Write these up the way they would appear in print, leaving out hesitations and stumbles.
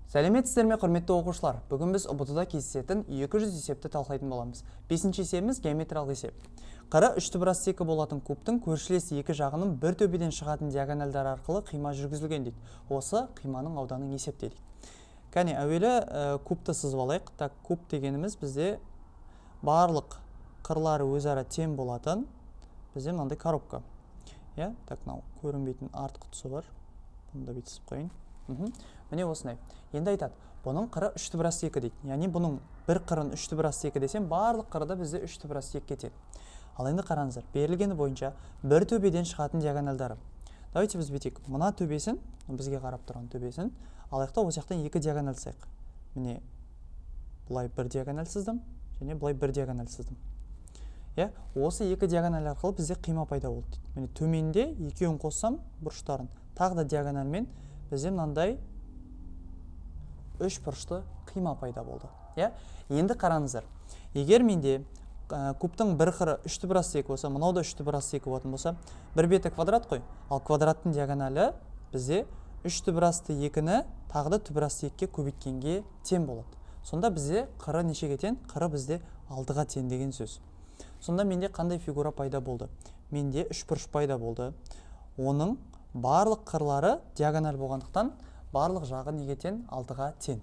Сәлеметсіздер ме, құрметті оқушылар? Бүгін біз ұбт-да кездесетін 200 есепті талқылайтын боламыз. 5-ші есебіміз геометриялық есеп. Қыры 3/2 болатын кубтың көршілес екі жағының бір төбеден шығатын диагональдар арқылы қима жүргізілген дейді. Осы қиманың ауданын есептейді. Кәне, әуелі кубты сызып алайық. Так, куб дегеніміз бізде барлық қырлары өзара тең болатын бізде мынандай коробка. Я, так, мынау көрінбейтін артқы тұсы бар. Бұны да бүйтіп сызып қойын. Міне осындай. Енді айтады, бұның қыры 3/2 дейді. Яғни бұның бір қырын 3/2 десем, барлық қыры да бізде 3/2 кетеді. Ал енді қараңыздар, берілгені бойынша бір төбеден шығатын диагональдары. Давайте біз бүйтейік. Мына төбесін, бізге қарап тұрған төбесін, алайықта осы жақтан екі диагональ сызайық. Міне бұлай бір диагональ сыздым, және бұлай бір диагональ сыздым. Осы екі диагональ арқылы бізде қима пайда болды. Міне төменде екеуін қоссам бұрыштарын, тағы да диагональмен бізде мынандай үш бұрышты қима пайда болды. Енді қараңыздар. Егер менде кубтың бір қыры 3/2 болса, мынау да 3/2 болатын болса, бір беті квадрат қой, ал квадраттың диагоналі бізде 3/2-ні тағы да 2/2-ге көбейткенге тең болады. Сонда бізде қыры нешеге тең? Қыры бізде 6-ға тең деген сөз. Сонда менде қандай фигура пайда болды? Менде үш бұрыш пайда болды. Оның барлық қырлары диагональ болғандықтан барлық жағы неге тең? 6-ға тең.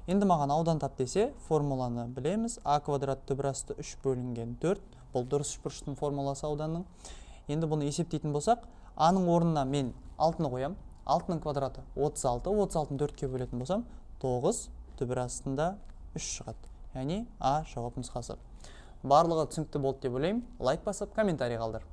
Енді маған аудан тап десе, формуланы білеміз. А квадрат түбірасты 3 бөлінген 4. Бұл дұрыс үшбұрыштың формуласы ауданның. Енді бұны есептейтін болсақ, А-ның орнына мен 6-ны қоям. 6-ның квадраты 36. 36-ны 4-ке бөлетін болсам, 9 түбірастында 3 шығады. Яғни А жауап нұсқасы. Барлығы түсінікті болды деп ойлаймын. Лайк басып, комментарий қалдыр.